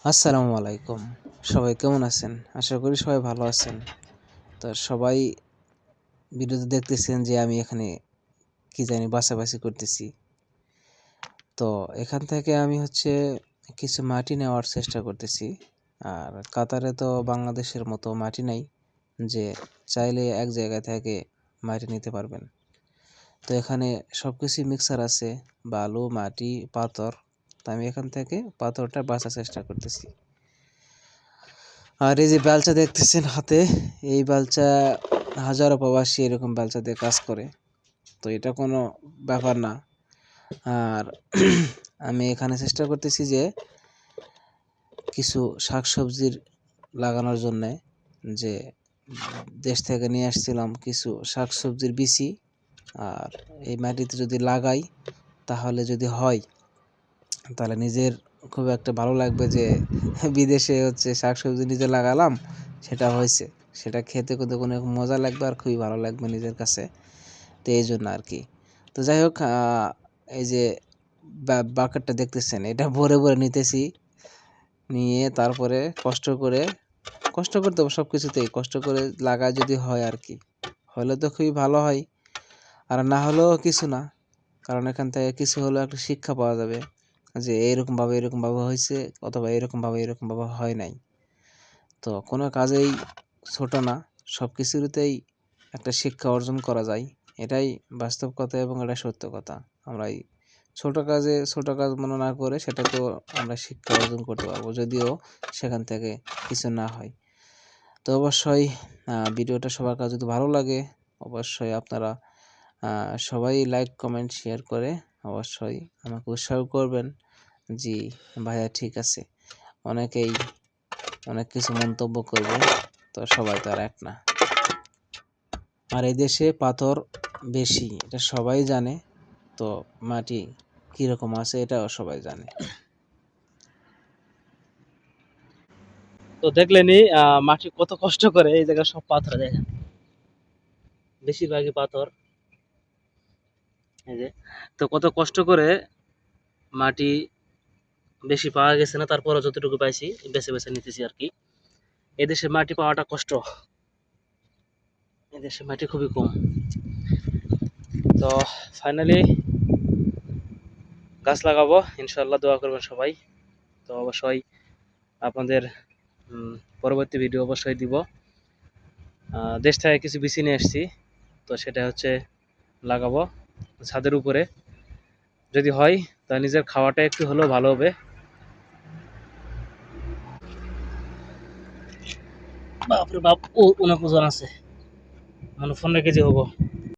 আসসালামু আলাইকুম। সবাই কেমন আছেন? আশা করি সবাই ভালো আছেন। তো সবাই ভিডিওতে দেখতেছেন যে আমি এখানে কি জানি বাছাবাছি করতেছি। তো এখান থেকে আমি কিছু মাটি নেওয়ার চেষ্টা করতেছি। আর কাতারে তো বাংলাদেশের মতো মাটি নাই যে চাইলে এক জায়গা থেকে মাটি নিতে পারবেন। তো এখানে সবকিছুই মিক্সার আছে, বালু, মাটি, পাথর। তো আমি এখান থেকে পাথরটা বাছার চেষ্টা করতেছি। আর এই যে বেলচা দেখতেছেন হাতে, এই বেলচা হাজারো প্রবাসী এরকম বেলচা দিয়ে কাজ করে। তো এটা কোনো ব্যাপার না। আর আমি এখানে চেষ্টা করতেছি যে কিছু শাকসবজির লাগানোর জন্যে, যে দেশ থেকে নিয়ে আসছিলাম কিছু শাকসবজির বিচি। আর এই মাটিতে যদি লাগাই, তাহলে যদি হয়, তাহলে নিজের খুব একটা ভালো লাগবে যে বিদেশে শাকসবজি নিজে লাগালাম, সেটা হয়েছে, সেটা খেতে কিন্তু কোনো মজা লাগবে আর খুবই ভালো লাগবে নিজের কাছে। তো এই জন্য আর কি। তো যাই হোক, এই যে বাকেটটা দেখতেছেন, এটা ভরে ভরে নিতেছি। নিয়ে তারপরে কষ্ট করতে হবে, সব কিছুতেই কষ্ট করে লাগায় যদি হয় আর কি, হলে তো খুবই ভালো হয়। আর না হলেও কিছু না, কারণ এখান থেকে কিছু হলেও একটা শিক্ষা পাওয়া যাবে যে এরকমভাবে হয়েছে, অথবা এরকমভাবে হয় নাই। তো কোনো কাজেই ছোট না, সব কিছুতেই একটা শিক্ষা অর্জন করা যায়। এটাই বাস্তব কথা এবং এটা সত্য কথা। আমরা এই ছোট কাজ মনে না করে সেটা তো আমরা শিক্ষা অর্জন করতে পারবো, যদিও সেখান থেকে কিছু না হয়। তো অবশ্যই ভিডিওটা সবার কাছে যদি ভালো লাগে, অবশ্যই আপনারা সবাই লাইক, কমেন্ট, শেয়ার করে অবশ্যই আমাকে উৎসাহ করবেন। জি ভাইয়া, ঠিক আছে। অনেকেই অনেক কিছু মন্তব্য করবে, তো সবাই তো আর এক না। আর এই দেশে পাথর বেশি, এটা সবাই জানে। তো মাটি কীরকম আছে এটাও সবাই জানে। তো দেখলেনি মাটি কত কষ্ট করে, এই জায়গায় সব পাথর দেখেন, বেশিরভাগই পাথর। এই যে, তো কত কষ্ট করে মাটি বেশি পাওয়া গেছে না, তারপরও যতটুকু পাইছি বেছে বেছে নিতেছি আর কি। এদেশে মাটি পাওয়াটা কষ্ট, এদেশে মাটি খুবই কম। তো ফাইনালি গাছ লাগাবো ইনশাল্লাহ, দোয়া করবেন সবাই। তো অবশ্যই আপনাদের পরবর্তী ভিডিও অবশ্যই দিব। দেশ থেকে কিছু বিচি নিয়ে আসছি, তো সেটা লাগাবো ছাদের উপরে। যদি হয় তা নিজের খাওয়াটা একটু হলেও ভালো হবে। বাপরে বাপ, ও অনেক ওজন আছে, মানে 15 কেজি হবো।